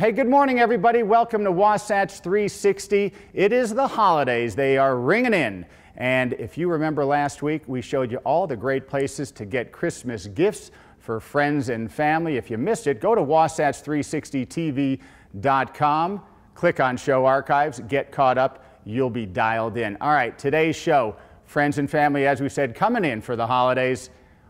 Hey, good morning, everybody. Welcome to Wasatch 360. It is the holidays. They are ringing in. And if you remember last week, we showed you all the great places to get Christmas gifts for friends and family. If you missed it, go to wasatch360tv.com, click on Show Archives, get caught up. You'll be dialed in. All right, today's show, friends and family, as we said, coming in for the holidays.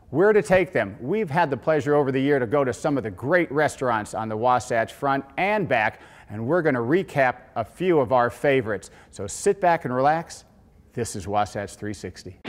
Where to take them? We've had the pleasure over the year to go to some of the great restaurants on the Wasatch Front and back, and we're going to recap a few of our favorites. So sit back and relax. This is Wasatch 360.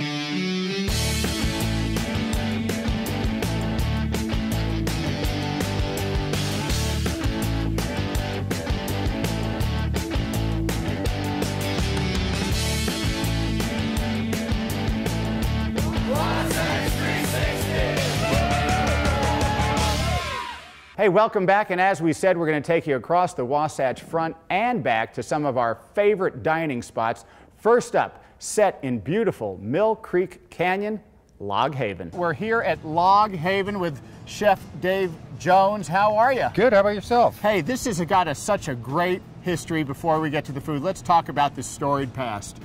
Hey, welcome back, and as we said, we're going to take you across the Wasatch Front and back to some of our favorite dining spots. First up, set in beautiful Millcreek Canyon, Log Haven. We're here at Log Haven with Chef Dave Jones. How are you? Good, how about yourself? Hey, this has got such a great history. Before we get to the food, let's talk about this storied past.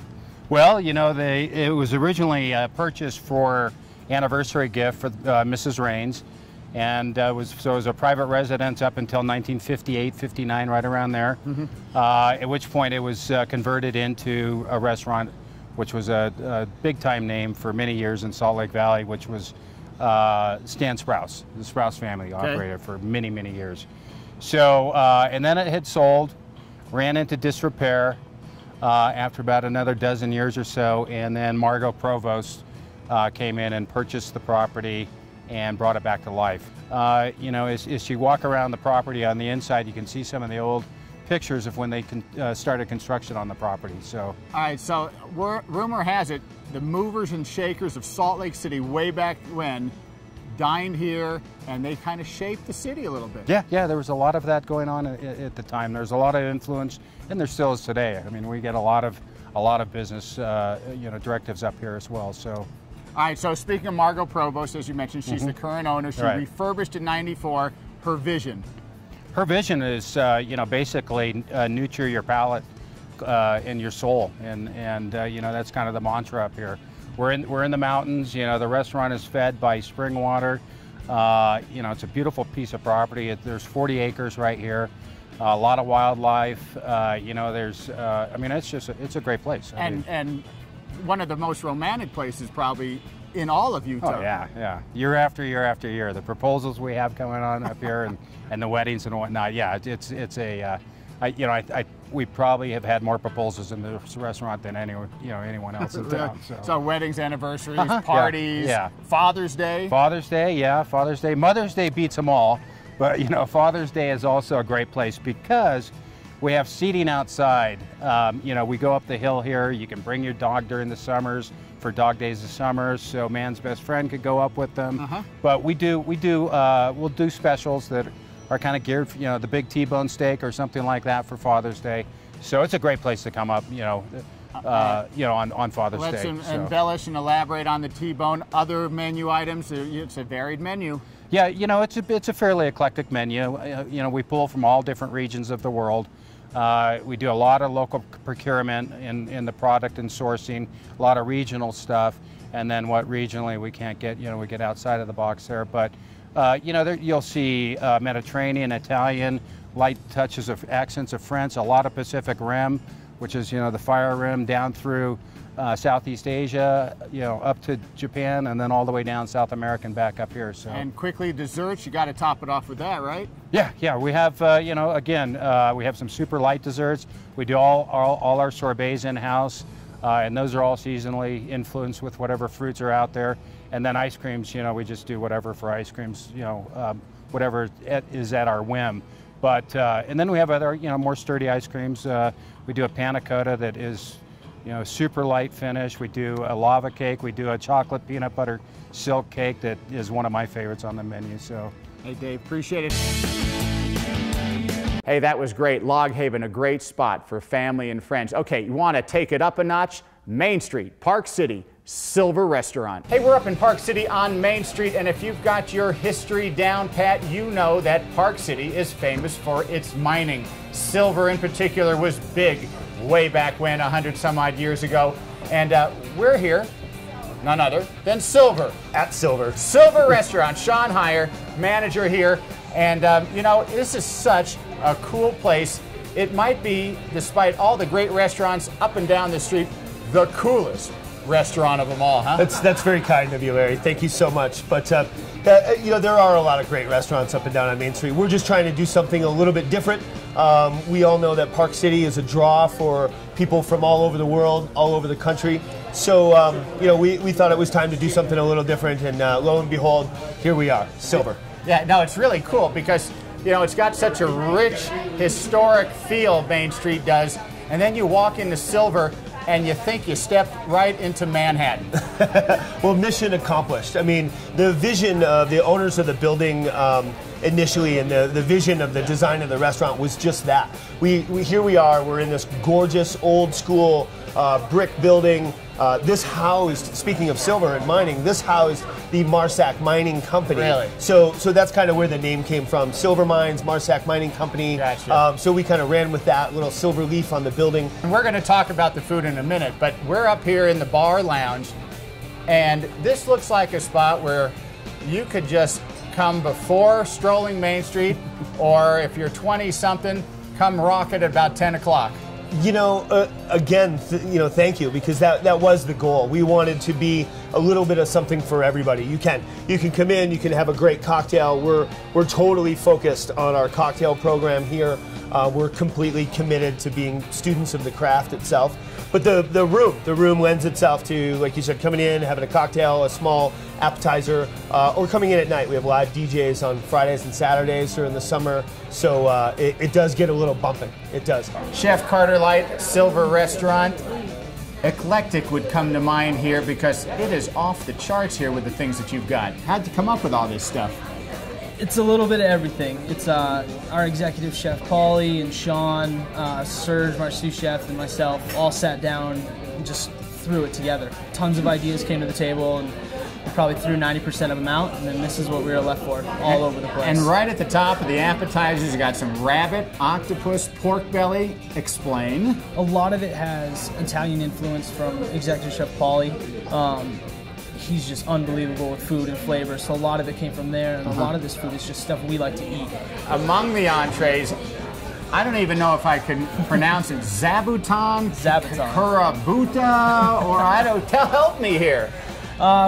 Well, you know, it was originally purchased for anniversary gift for Mrs. Raines. And it was a private residence up until 1958, 59, right around there. At which point it was converted into a restaurant, which was a big-time name for many years in Salt Lake Valley, which was Stan Sprouse. The Sprouse family operated for many, many years. So, and then it had sold, ran into disrepair after about another dozen years or so, and then Margot Provost came in and purchased the property and brought it back to life. You know, as you walk around the property on the inside, you can see some of the old pictures of when they started construction on the property. So, all right, so rumor has it the movers and shakers of Salt Lake City way back when dined here, and they kind of shaped the city a little bit. Yeah, there was a lot of that going on at the time. There's a lot of influence, and there still is today. I mean, we get a lot of business, you know, directives up here as well. So. All right, so speaking of Margot Provost, as you mentioned, she's the current owner. She refurbished in '94. Her vision? Her vision is, you know, basically nurture your palate and your soul, and you know, that's kind of the mantra up here. We're in the mountains. You know, the restaurant is fed by spring water. You know, it's a beautiful piece of property. There's 40 acres right here. A lot of wildlife. You know, there's. I mean, it's a great place. And one of the most romantic places probably in all of Utah. Oh yeah. Year after year after year. The proposals we have going on up here and the weddings and whatnot. Yeah, it's a, you know, we probably have had more proposals in this restaurant than anyone else in town. So weddings, anniversaries, parties, Father's Day. Father's Day, yeah, Father's Day. Mother's Day beats them all, but you know, Father's Day is also a great place because we have seating outside. You know, we go up the hill here. You can bring your dog during the summers for dog days of summer, so man's best friend could go up with them. But we'll do specials that are kind of geared for, you know, the big T-bone steak or something like that for Father's Day. So it's a great place to come up, you know, on Father's Day. Let's embellish and elaborate on the T-bone. Other menu items. It's a varied menu. Yeah, you know, it's a fairly eclectic menu. You know, we pull from all different regions of the world. We do a lot of local procurement in the product and sourcing, a lot of regional stuff, and then what regionally we can't get, you know, we get outside of the box there. But, you know, you'll see Mediterranean, Italian, light touches of accents of French, a lot of Pacific Rim, which is, you know, the fire rim down through Southeast Asia, you know, up to Japan, and then all the way down South America and back up here. So. And quickly, desserts, you got to top it off with that, right? Yeah, we have, you know, again, we have some super light desserts. We do all our sorbets in-house, and those are all seasonally influenced with whatever fruits are out there. And then ice creams, you know, we just do whatever for ice creams, you know, whatever is at our whim. But, and then we have other, you know, more sturdy ice creams. We do a panna cotta that is, you know, super light finish. We do a lava cake. We do a chocolate peanut butter silk cake that is one of my favorites on the menu. So, hey Dave, appreciate it. Hey, that was great. Log Haven, a great spot for family and friends. Okay, you want to take it up a notch? Main Street, Park City, Silver Restaurant. Hey, we're up in Park City on Main Street, and if you've got your history down pat, you know that Park City is famous for its mining. Silver in particular was big way back when, 100 some odd years ago. And we're here, none other than Silver. At Silver. Silver Restaurant. Sean Heyer, manager here. And you know, this is such a cool place. It might be, despite all the great restaurants up and down the street, the coolest restaurant of them all, huh? That's very kind of you, Larry. Thank you so much. But you know, there are a lot of great restaurants up and down on Main Street. We're just trying to do something a little bit different. We all know that Park City is a draw for people from all over the world, all over the country. So you know, we thought it was time to do something a little different, and lo and behold, here we are, Silver. Yeah, no, it's really cool because, you know, it's got such a rich, historic feel, Main Street does, and then you walk into Silver and you think you stepped right into Manhattan. Well, mission accomplished. I mean, the vision of the owners of the building initially, and the vision of the design of the restaurant was just that. Here we are, we're in this gorgeous old school brick building. This housed, speaking of silver and mining, this housed the Marsac Mining Company. Really? So that's kind of where the name came from. Silver Mines, Marsac Mining Company. Gotcha. So we kind of ran with that little silver leaf on the building. And we're going to talk about the food in a minute, but we're up here in the bar lounge, and this looks like a spot where you could just come before strolling Main Street, or if you're 20-something, come rock it at about 10 o'clock. You know, again, you know, thank you, because that was the goal. We wanted to be a little bit of something for everybody. You can come in, you can have a great cocktail. We're totally focused on our cocktail program here. We're completely committed to being students of the craft itself. But the room lends itself to, like you said, coming in, having a cocktail, a small appetizer, or coming in at night. We have live DJs on Fridays and Saturdays during the summer, so it does get a little bumping. It does. Chef Carter Light, Silver Restaurant. Eclectic would come to mind here because it is off the charts here with the things that you've got. How'd you come up with all this stuff? It's a little bit of everything. It's our executive chef, Paulie and Sean, Serge, our sous chef, and myself all sat down and just threw it together. Tons of ideas came to the table, and we probably threw 90% of them out, and then this is what we were left for, all over the place. And right at the top of the appetizers, you got some rabbit, octopus, pork belly. Explain. A lot of it has Italian influence from executive chef Paulie. He's just unbelievable with food and flavor, so a lot of it came from there, and a lot of this food is just stuff we like to eat. Among the entrees, I don't even know if I can pronounce it. Zabuton, Kurabuta, or I don't. Help me here.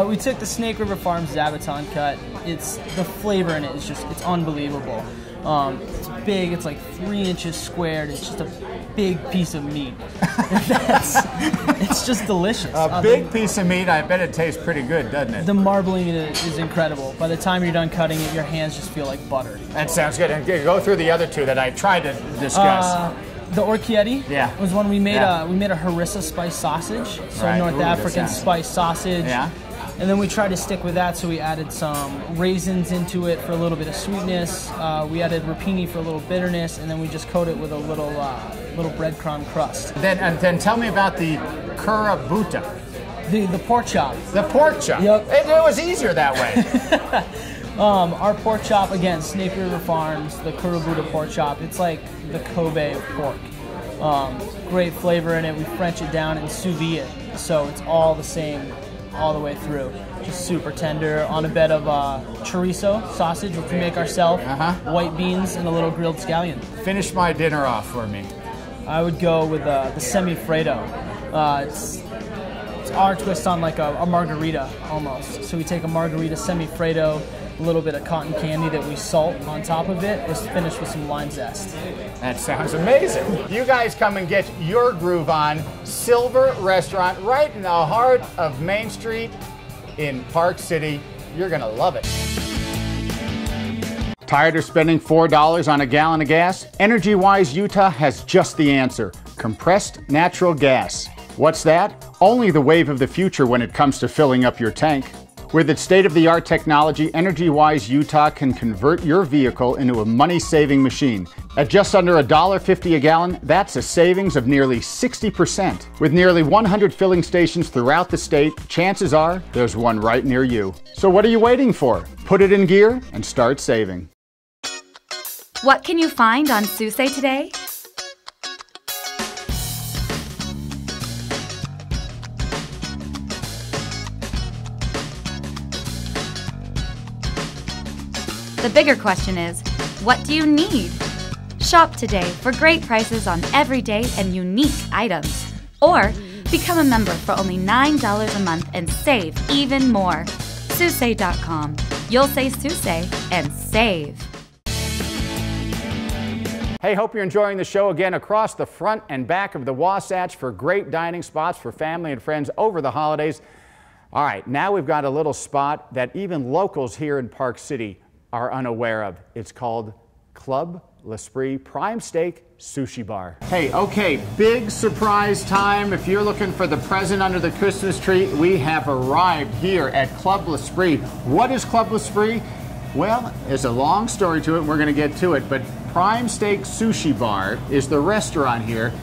We took the Snake River Farms Zabuton cut. It's the flavor in it is just, it's unbelievable. It's big. It's like 3 inches squared. It's just a big piece of meat. It's just delicious. A big piece of meat. I bet it tastes pretty good, doesn't it? The marbling in it is incredible. By the time you're done cutting it, your hands just feel like butter. That sounds good. And go through the other two that I tried to discuss. The orchietti was one we made. We made a harissa spice sausage, so North African spice sausage. Yeah. And then we tried to stick with that, so we added some raisins into it for a little bit of sweetness. We added rapini for a little bitterness, and then we just coat it with a little breadcrumb crust. Then tell me about the kurabuta. The pork chop. The pork chop. Yep. It was easier that way. Our pork chop, again, Snake River Farms, the kurabuta pork chop. It's like the Kobe of pork. Great flavor in it. We French it down and sous vide it, so it's all the same all the way through. Just super tender on a bed of chorizo sausage, which we make ourselves, white beans, and a little grilled scallion. Finish my dinner off for me. I would go with the semi-fredo. It's our twist on like a margarita almost. So we take a margarita semi-fredo, a little bit of cotton candy that we salt on top of it. It's finished with some lime zest. That sounds amazing. You guys come and get your groove on. Silver Restaurant, right in the heart of Main Street in Park City. You're gonna love it. Tired of spending $4 on a gallon of gas? Energy-Wise Utah has just the answer: compressed natural gas. What's that? Only the wave of the future when it comes to filling up your tank. With its state-of-the-art technology, Energy-Wise Utah can convert your vehicle into a money-saving machine. At just under $1.50 a gallon, that's a savings of nearly 60%. With nearly 100 filling stations throughout the state, chances are there's one right near you. So what are you waiting for? Put it in gear and start saving. What can you find on Sushi today? The bigger question is, what do you need? Shop today for great prices on everyday and unique items. Or become a member for only $9 a month and save even more. Sushi.com. You'll say Sushi and save. Hey, hope you're enjoying the show. Again, across the front and back of the Wasatch for great dining spots for family and friends over the holidays. All right, now we've got a little spot that even locals here in Park City are unaware of. It's called Club L'Esprit Prime Steak Sushi Bar. Hey, okay, big surprise time. If you're looking for the present under the Christmas tree, we have arrived here at Club L'Esprit. What is Club L'Esprit? Well, there's a long story to it, and we're gonna get to it, but Prime Steak Sushi Bar is the restaurant here.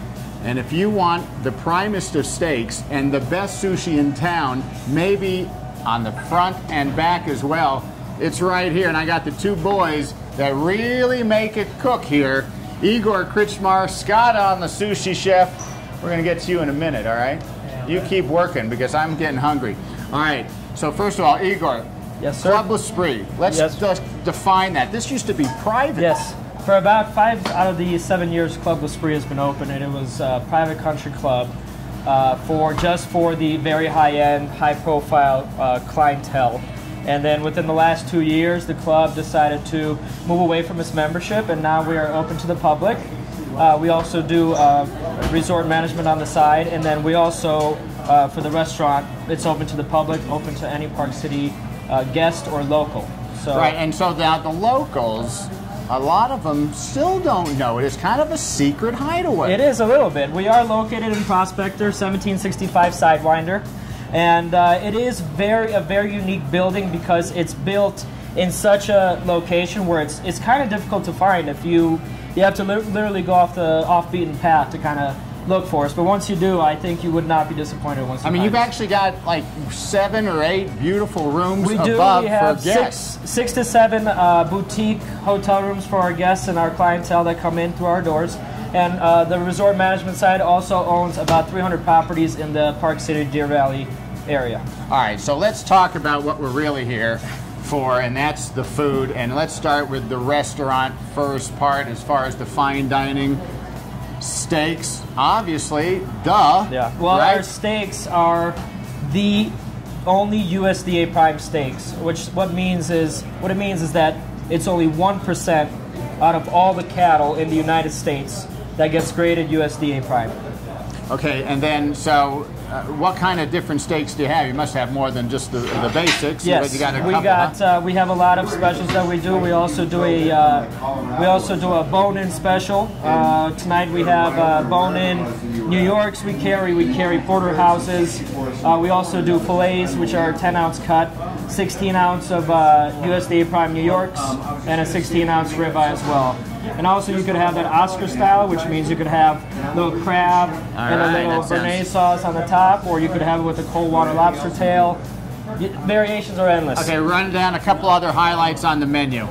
And if you want the primest of steaks and the best sushi in town, maybe on the front and back as well, it's right here. And I got the two boys that really make it cook here. Igor Krichmar, Scott on the sushi chef. We're gonna get to you in a minute, all right? You keep working because I'm getting hungry. All right, so first of all, Igor. Yes, sir. Club L'Esprit, let's just define that. This used to be private. Yes, for about 5 out of the 7 years Club L'Esprit has been open, and it was a private country club for the very high-end, high-profile clientele. And then within the last 2 years, the club decided to move away from its membership, and now we are open to the public. We also do resort management on the side, and then we also, for the restaurant, it's open to the public, open to any Park City guest or local. So, right, and so now the locals, a lot of them still don't know it. It's kind of a secret hideaway. It is a little bit. We are located in Prospector, 1765 Sidewinder. And it is a very unique building because it's built in such a location where it's kind of difficult to find. If you have to literally go off the off-beaten path to kind of look for us. But once you do, I think you would not be disappointed once you I mean, you've us. actually got like 7 or 8 beautiful rooms we above have for guests. 6 to 7 boutique hotel rooms for our guests and our clientele that come in through our doors. And the resort management side also owns about 300 properties in the Park City Deer Valley area. All right, so let's talk about what we're really here for, and that's the food. And let's start with the restaurant first part as far as the fine dining. Steaks, obviously, duh. Yeah. Well, right? our steaks are the only USDA prime steaks, which what it means is that it's only 1% out of all the cattle in the United States that gets graded USDA prime. Okay, and then what kind of different steaks do you have? You must have more than just the basics. Yes, you got a couple, we have a lot of specials that we do. We also do a bone-in special. Tonight we have bone-in New Yorks. We carry porterhouses. We also do fillets, which are 10-ounce cut, 16-ounce of USDA prime New Yorks, and a 16-ounce ribeye as well. And also you could have that Oscar style, which means you could have a little crab and a little béarnaise sauce on the top, or you could have it with a cold water lobster tail. Variations are endless. Okay, run down a couple other highlights on the menu.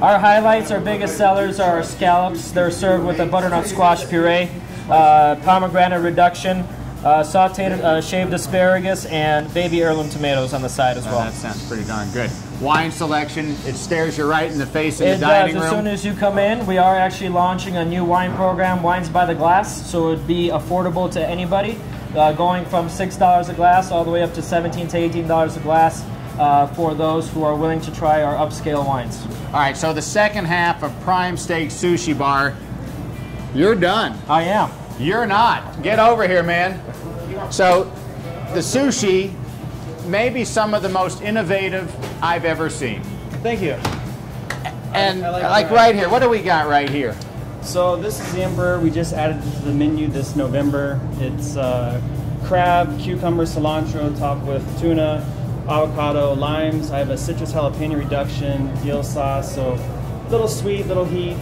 Our highlights, our biggest sellers are our scallops. They're served with a butternut squash puree, pomegranate reduction, sauteed shaved asparagus, and baby heirloom tomatoes on the side as well. That sounds pretty darn good. Wine selection, it stares you right in the face in the dining room. As soon as you come in, we are actually launching a new wine program, Wines by the Glass, so it would be affordable to anybody, going from $6 a glass all the way up to $17 to $18 a glass for those who are willing to try our upscale wines. All right, so the second half of Prime Steak Sushi Bar, you're done. I am. You're not. Get over here, man. So the sushi, maybe some of the most innovative I've ever seen. Thank you. And like right here, what do we got right here? So this is the Emperor. We just added it to the menu this November. It's crab, cucumber, cilantro topped with tuna, avocado, limes. I have a citrus jalapeno reduction, dill sauce, so little sweet, little heat.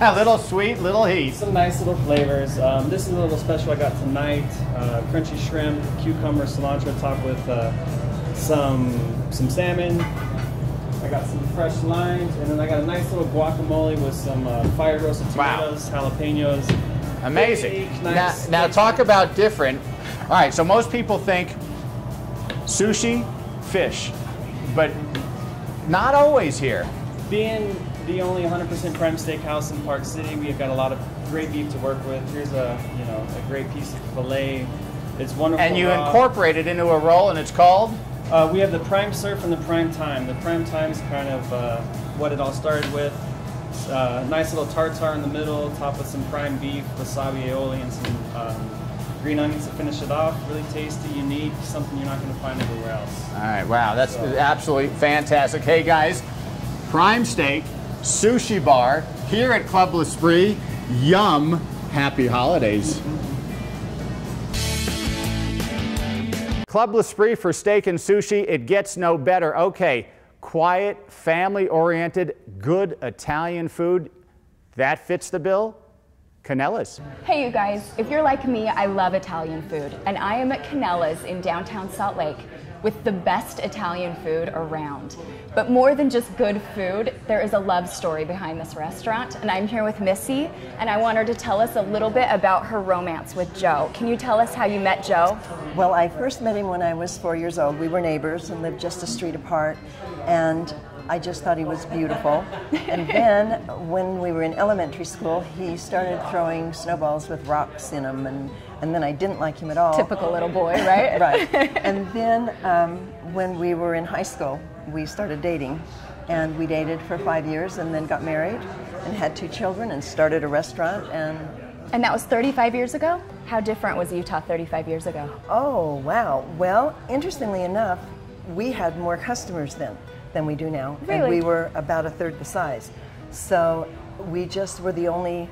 Little sweet, little heat. Some nice little flavors. This is a little special I got tonight. Crunchy shrimp, cucumber, cilantro topped with some salmon. I got some fresh limes, and then I got a nice little guacamole with some fire roasted tomatoes, jalapenos. Amazing. Nice. Now talk about different. All right, so most people think sushi, fish, but not always here. Being the only 100% prime steakhouse in Park City, we've got a lot of great beef to work with. Here's a great piece of filet. It's wonderful. And you incorporate it into a roll, and it's called? We have the prime surf and the prime time. The prime time is kind of what it all started with. Nice little tartare in the middle, topped with some prime beef, wasabi aioli, and some green onions to finish it off. Really tasty, unique, something you're not going to find everywhere else. All right, wow, that's absolutely fantastic. Hey guys, Prime Steak, Sushi Bar, here at Club L'Esprit. Yum, happy holidays. Club L'Esprit for steak and sushi, it gets no better. Okay, quiet, family-oriented, good Italian food, that fits the bill? Canelas. Hey you guys, if you're like me, I love Italian food, and I am at Canelas in downtown Salt Lake with the best Italian food around. But more than just good food, there is a love story behind this restaurant, and I'm here with Missy, and I want her to tell us a little bit about her romance with Joe. Can you tell us how you met Joe? Well, I first met him when I was 4 years old. We were neighbors and lived just a street apart, and I just thought he was beautiful. And then when we were in elementary school, he started throwing snowballs with rocks in them, and then I didn't like him at all. Typical little boy, right? Right. And then when we were in high school, we started dating, and we dated for 5 years and then got married and had 2 children and started a restaurant. And that was 35 years ago? How different was Utah 35 years ago? Oh, wow. Well, interestingly enough, we had more customers then than we do now. Really? And we were about a third the size. So we just were the only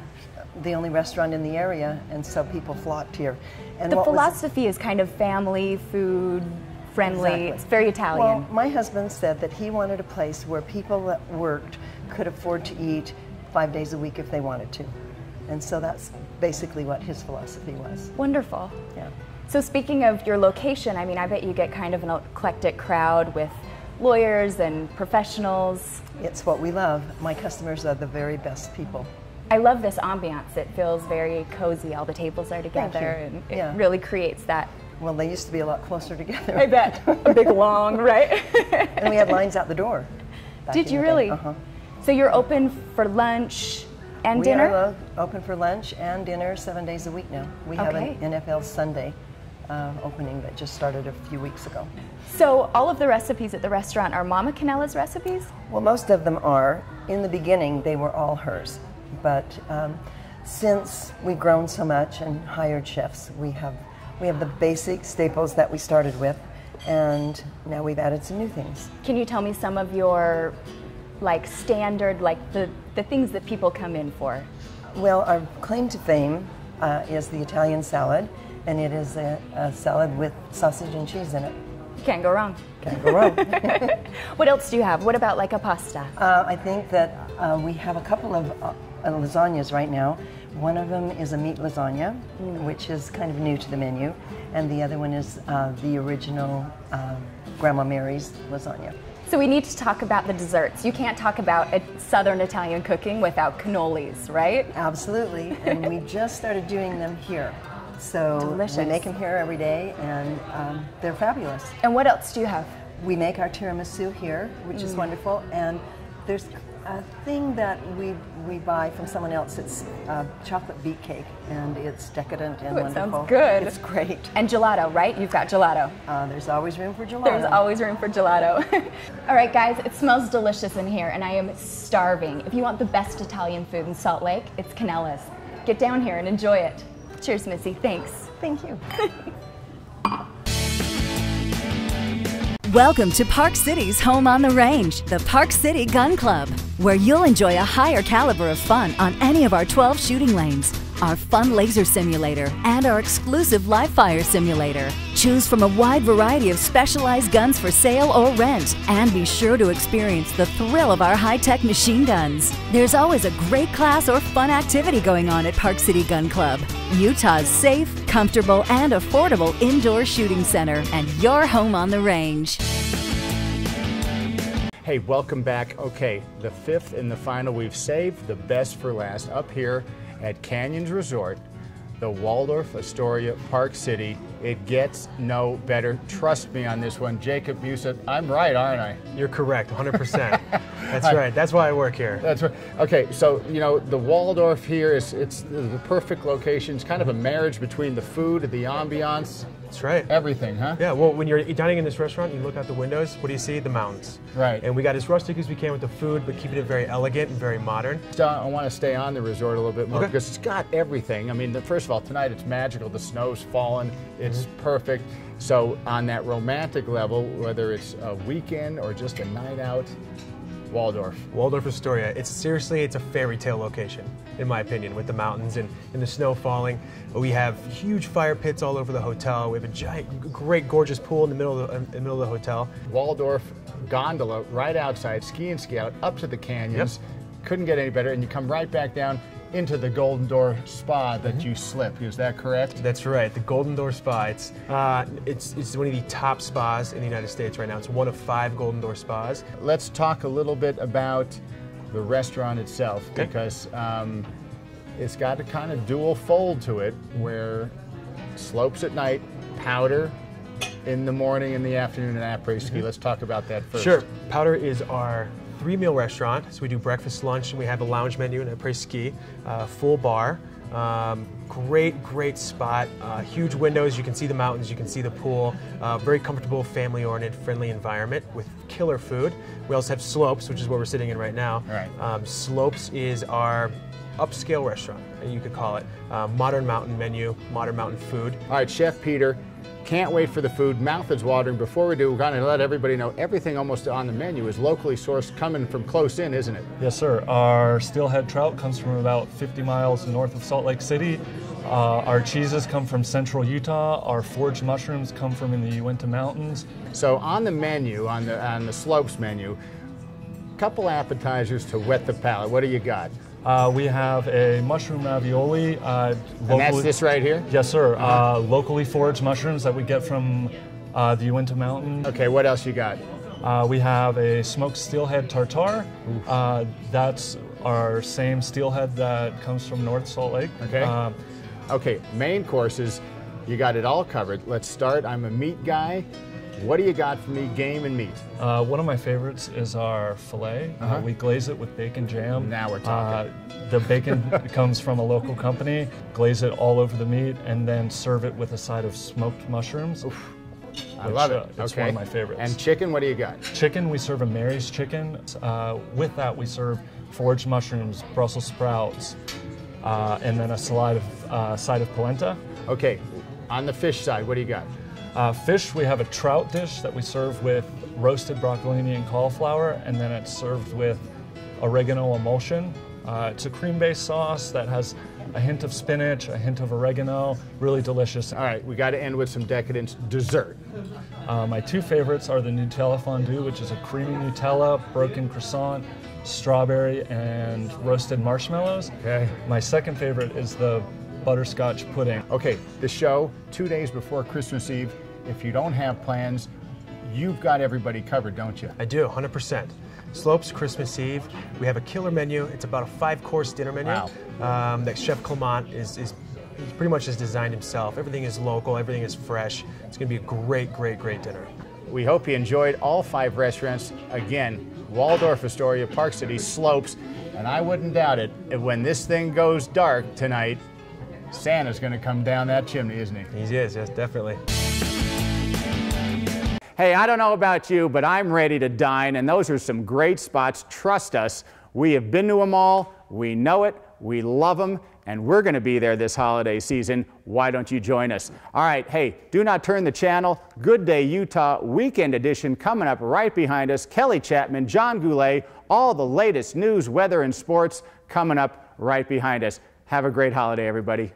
restaurant in the area, and so people flocked here. And the philosophy is kind of family, food, friendly. Exactly. It's very Italian. Well, my husband said that he wanted a place where people that worked could afford to eat 5 days a week if they wanted to. And so that's basically what his philosophy was. Wonderful. Yeah. So speaking of your location, I mean, I bet you get kind of an eclectic crowd with lawyers and professionals. It's what we love. My customers are the very best people. I love this ambiance. It feels very cozy. All the tables are together, and it really creates that. Well, they used to be a lot closer together. I bet. A big long, right? And we had lines out the door. Did you really? Uh-huh. So you're open for lunch and dinner? We are open for lunch and dinner 7 days a week now. We have an NFL Sunday opening that just started a few weeks ago. So all of the recipes at the restaurant are Mama Canelas recipes? Well, most of them are. In the beginning, they were all hers. But since we've grown so much and hired chefs, we have the basic staples that we started with, and now we've added some new things. Can you tell me some of your standard, the things that people come in for? Well, our claim to fame is the Italian salad, and it is a salad with sausage and cheese in it. Can't go wrong. Can't go wrong. What else do you have? What about a pasta? I think that we have a couple of lasagnas right now. One of them is a meat lasagna, which is kind of new to the menu, and the other one is the original Grandma Mary's lasagna. So we need to talk about the desserts. You can't talk about Southern Italian cooking without cannolis, right? Absolutely, and we just started doing them here. So delicious. We make them here every day, and they're fabulous. And what else do you have? We make our tiramisu here, which is wonderful, and there's a thing that we buy from someone else. It's chocolate beet cake, and it's decadent and wonderful. It sounds good. It's great. And gelato, right? You've got gelato. There's always room for gelato. There's always room for gelato. All right, guys, it smells delicious in here, and I am starving. If you want the best Italian food in Salt Lake, it's Canelas. Get down here and enjoy it. Cheers, Missy. Thanks. Thank you. Welcome to Park City's home on the range, the Park City Gun Club, where you'll enjoy a higher caliber of fun on any of our 12 shooting lanes, our fun laser simulator, and our exclusive live fire simulator. Choose from a wide variety of specialized guns for sale or rent, and be sure to experience the thrill of our high-tech machine guns. There's always a great class or fun activity going on at Park City Gun Club, Utah's safe, comfortable, and affordable indoor shooting center, and your home on the range. Hey, welcome back. Okay, the fifth and the final, we've saved the best for last up here at Canyons Resort, the Waldorf Astoria Park City. It gets no better. Trust me on this one. Jacob, you said, I'm right, aren't I? You're correct, 100%. That's right. That's why I work here. That's right. Okay, so, you know, the Waldorf here it's the perfect location. It's kind of a marriage between the food, the ambiance. That's right. Everything, huh? Yeah, well, when you're dining in this restaurant, you look out the windows, what do you see? The mountains. Right. And we got as rustic as we can with the food, but keeping it very elegant and very modern. I want to stay on the resort a little bit more Okay. because it's got everything. I mean, first of all, tonight it's magical. The snow's fallen. It's perfect. So on that romantic level, whether it's a weekend or just a night out, Waldorf. Waldorf Astoria. It's seriously, it's a fairy tale location, in my opinion, with the mountains and the snow falling. We have huge fire pits all over the hotel. We have a giant, great, gorgeous pool in the middle of the hotel. Waldorf gondola right outside, ski and ski out, up to the canyons. Yep. Couldn't get any better, and you come right back down into the Golden Door Spa that you slip. Is that correct? That's right. The Golden Door Spa. It's one of the top spas in the United States right now. It's one of 5 Golden Door spas. Let's talk a little bit about the restaurant itself, because it's got a kind of dual fold to it, where slopes at night, powder in the morning, in the afternoon, and après-ski. Let's talk about that first. Sure. Powder is our 3-meal restaurant. So we do breakfast, lunch, and we have a lounge menu and après-ski, full bar. Great spot. Huge windows. You can see the mountains. You can see the pool. Very comfortable, family-oriented, friendly environment with killer food. We also have Slopes, which is what we're sitting in right now. Right. Slopes is our upscale restaurant, you could call it. Modern mountain menu, modern mountain food. All right, Chef Peter, can't wait for the food. Mouth is watering. Before we do, we're going to let everybody know everything almost on the menu is locally sourced, coming from close in, isn't it? Yes, sir. Our steelhead trout comes from about 50 miles north of Salt Lake City. Our cheeses come from central Utah. Our foraged mushrooms come from in the Uinta Mountains. So on the menu, on the Slopes menu, a couple appetizers to whet the palate. What do you got? We have a mushroom ravioli. And that's this right here? Yes, sir. Locally foraged mushrooms that we get from the Uinta Mountains. Okay, what else you got? We have a smoked steelhead tartare. That's our same steelhead that comes from North Salt Lake. Okay. Okay, main courses, you got it all covered. Let's start. I'm a meat guy. What do you got for me, game and meat? One of my favorites is our filet. We glaze it with bacon jam. Now we're talking. The bacon comes from a local company, glaze it all over the meat, and then serve it with a side of smoked mushrooms. Oof. I love it. It's one of my favorites. And chicken, what do you got? Chicken, we serve a Mary's chicken. With that, we serve foraged mushrooms, Brussels sprouts, and then a side of polenta. Okay, on the fish side, what do you got? Fish, we have a trout dish that we serve with roasted broccolini and cauliflower, and then it's served with oregano emulsion. It's a cream-based sauce that has a hint of spinach, a hint of oregano, really delicious. All right, we got to end with some decadence dessert. My 2 favorites are the Nutella fondue, which is a creamy Nutella, broken croissant, strawberry, and roasted marshmallows. Okay. My second favorite is the butterscotch pudding. Okay, the show 2 days before Christmas Eve. If you don't have plans, you've got everybody covered, don't you? I do, 100%. Slopes Christmas Eve. We have a killer menu. It's about a 5-course dinner menu. Wow. That Chef Clement is pretty much has designed himself. Everything is local. Everything is fresh. It's going to be a great dinner. We hope you enjoyed all 5 restaurants. Again, Waldorf Astoria, Park City, Slopes, and I wouldn't doubt it, when this thing goes dark tonight, Santa's going to come down that chimney, isn't he? He is, yes, definitely. Hey, I don't know about you, but I'm ready to dine, and those are some great spots. Trust us, we have been to them all, we know it, We love them, and we're going to be there this holiday season. Why don't you join us? All right, hey, do not turn the channel. Good Day Utah Weekend Edition coming up right behind us. Kelly Chapman, John Goulet, all the latest news, weather, and sports coming up right behind us. Have a great holiday, everybody.